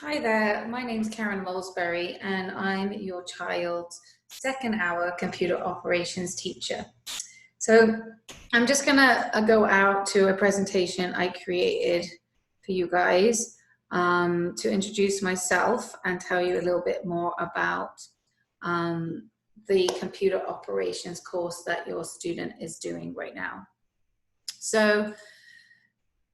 Hi there, my name's Karen Molesbury and I'm your child's second hour computer operations teacher. So I'm just gonna go out to a presentation I created for you guys to introduce myself and tell you a little bit more about um, the computer operations course that your student is doing right now. So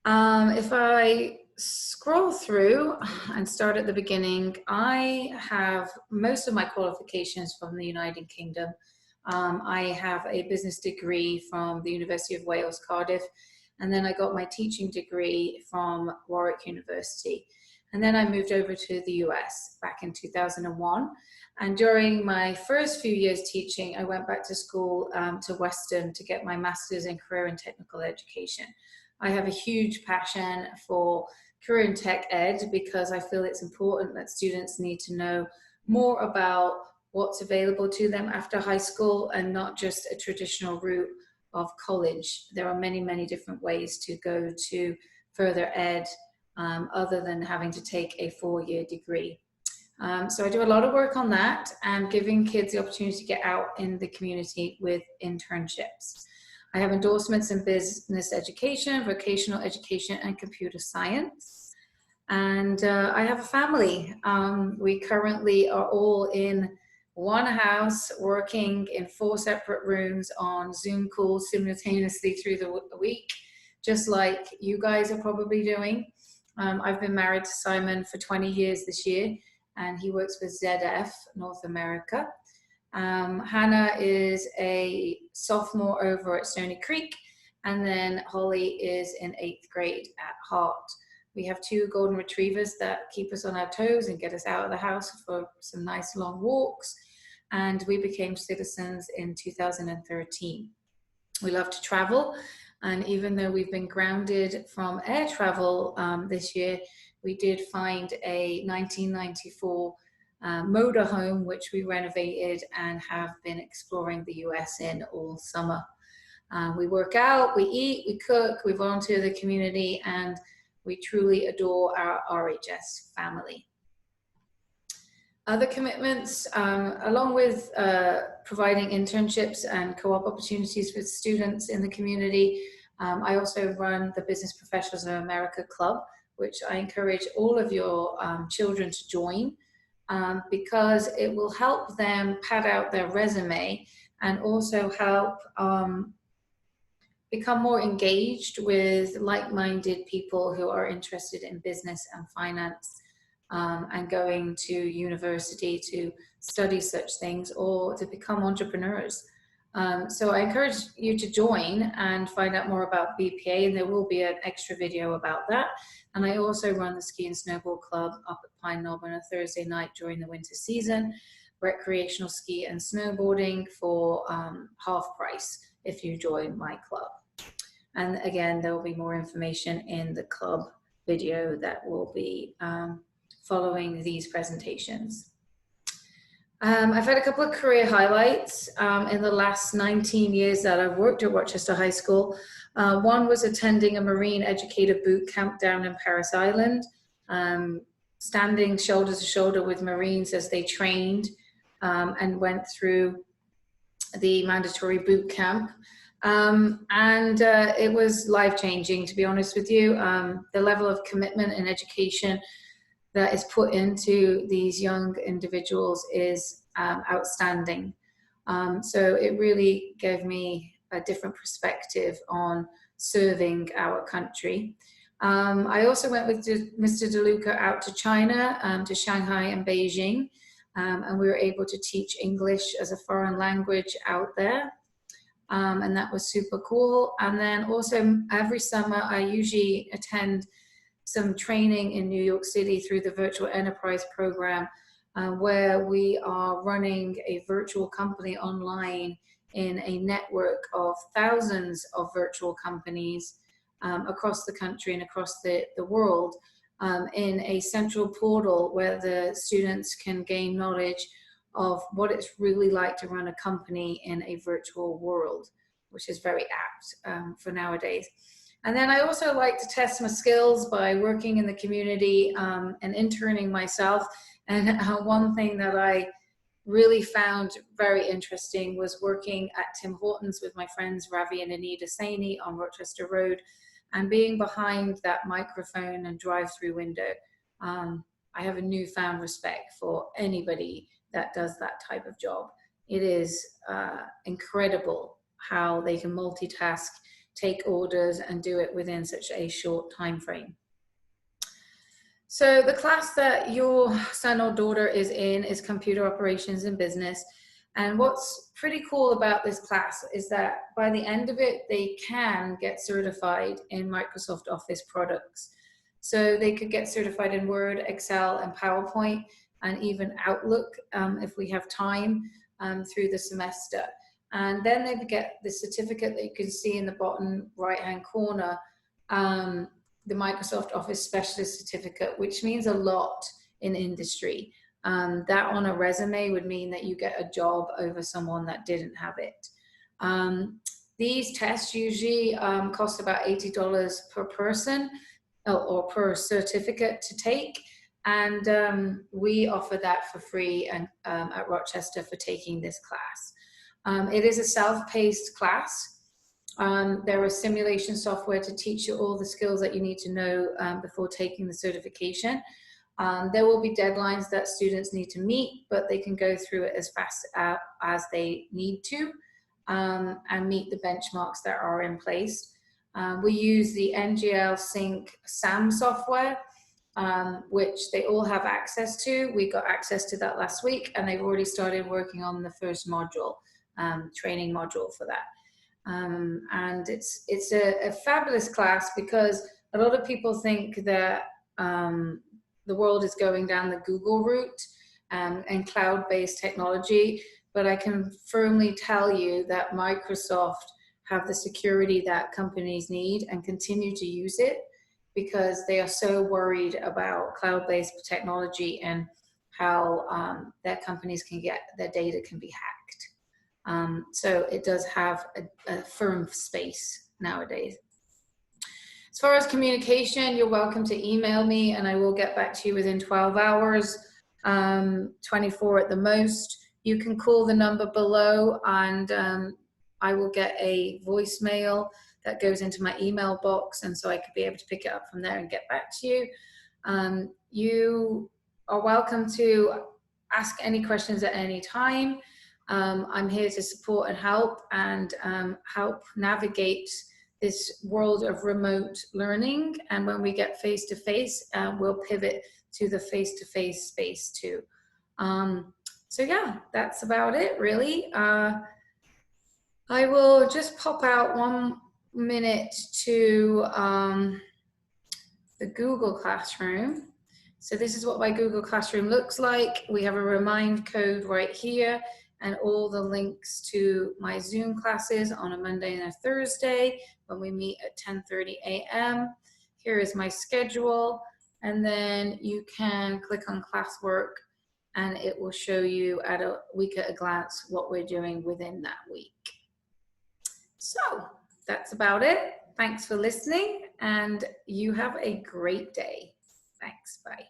if I scroll through and start at the beginning, I have most of my qualifications from the United Kingdom. I have a business degree from the University of Wales, Cardiff, and then I got my teaching degree from Warwick University. And then I moved over to the US back in 2001. And during my first few years teaching, I went back to school to Western to get my master's in career and technical education. I have a huge passion for career and tech ed because I feel it's important that students need to know more about what's available to them after high school and not just a traditional route of college. There are many, many different ways to go to further ed other than having to take a 4-year degree. So I do a lot of work on that and giving kids the opportunity to get out in the community with internships. I have endorsements in business education, vocational education, and computer science. And I have a family. We currently are all in one house working in 4 separate rooms on Zoom calls simultaneously through the week, just like you guys are probably doing. I've been married to Simon for 20 years this year, and he works for ZF North America. Hannah is a sophomore over at Stony Creek, and then Holly is in 8th grade at Hart. We have 2 golden retrievers that keep us on our toes and get us out of the house for some nice long walks, and we became citizens in 2013. We love to travel, and even though we've been grounded from air travel this year, we did find a 1994 motorhome, which we renovated and have been exploring the US in all summer. We work out, we eat, we cook, we volunteer the community, and we truly adore our RHS family. Other commitments, along with providing internships and co-op opportunities with students in the community, I also run the Business Professionals of America Club, which I encourage all of your children to join. Because it will help them pad out their resume and also help become more engaged with like-minded people who are interested in business and finance and going to university to study such things or to become entrepreneurs. So I encourage you to join and find out more about BPA, and there will be an extra video about that. And I also run the Ski and Snowboard Club up at Pine Knob on a Thursday night during the winter season, recreational ski and snowboarding for half price if you join my club. And again, there will be more information in the club video that will be following these presentations. I've had a couple of career highlights in the last 19 years that I've worked at Rochester High School. One was attending a Marine Educator Boot Camp down in Paris Island, standing shoulder to shoulder with Marines as they trained and went through the mandatory boot camp. It was life-changing, to be honest with you. The level of commitment and education that is put into these young individuals is outstanding. So it really gave me a different perspective on serving our country. I also went with Mr. DeLuca out to China, to Shanghai and Beijing, and we were able to teach English as a foreign language out there. And that was super cool. And then also every summer I usually attend some training in New York City through the Virtual Enterprise Program, where we are running a virtual company online in a network of thousands of virtual companies across the country and across the world, in a central portal where the students can gain knowledge of what it's really like to run a company in a virtual world, which is very apt for nowadays. And then I also like to test my skills by working in the community and interning myself. And one thing that I really found very interesting was working at Tim Hortons with my friends Ravi and Anita Saini on Rochester Road, and being behind that microphone and drive-through window. I have a newfound respect for anybody that does that type of job. It is incredible how they can multitask, take orders, and do it within such a short time frame. So the class that your son or daughter is in is Computer Operations and Business. And what's pretty cool about this class is that by the end of it, they can get certified in Microsoft Office products. So they could get certified in Word, Excel, and PowerPoint, and even Outlook if we have time through the semester. And then they would get the certificate that you can see in the bottom right-hand corner, the Microsoft Office Specialist Certificate, which means a lot in industry. That on a resume would mean that you get a job over someone that didn't have it. These tests usually cost about $80 per person or per certificate to take. And we offer that for free and, at Rochester for taking this class. It is a self-paced class. There is simulation software to teach you all the skills that you need to know before taking the certification. There will be deadlines that students need to meet, but they can go through it as fast as they need to and meet the benchmarks that are in place. We use the NGL Sync SAM software, which they all have access to. We got access to that last week, and they've already started working on the first module, training module for that. And it's a fabulous class because a lot of people think that the world is going down the Google route and cloud-based technology, but I can firmly tell you that Microsoft have the security that companies need and continue to use it because they are so worried about cloud-based technology and how their companies can get, their data can be hacked. So it does have a firm space nowadays. As far as communication, you're welcome to email me and I will get back to you within 12 hours, 24 at the most. You can call the number below and I will get a voicemail that goes into my email box, and so I could be able to pick it up from there and get back to you. You are welcome to ask any questions at any time. I'm here to support and help navigate this world of remote learning. And when we get face-to-face, we'll pivot to the face-to-face space too. So yeah, that's about it really. I will just pop out 1 minute to the Google Classroom. So this is what my Google Classroom looks like. We have a remind code right here and all the links to my Zoom classes on a Monday and a Thursday when we meet at 10:30 a.m. Here is my schedule, and then you can click on classwork and it will show you at a week at a glance what we're doing within that week. So that's about it. Thanks for listening and you have a great day. Thanks, bye.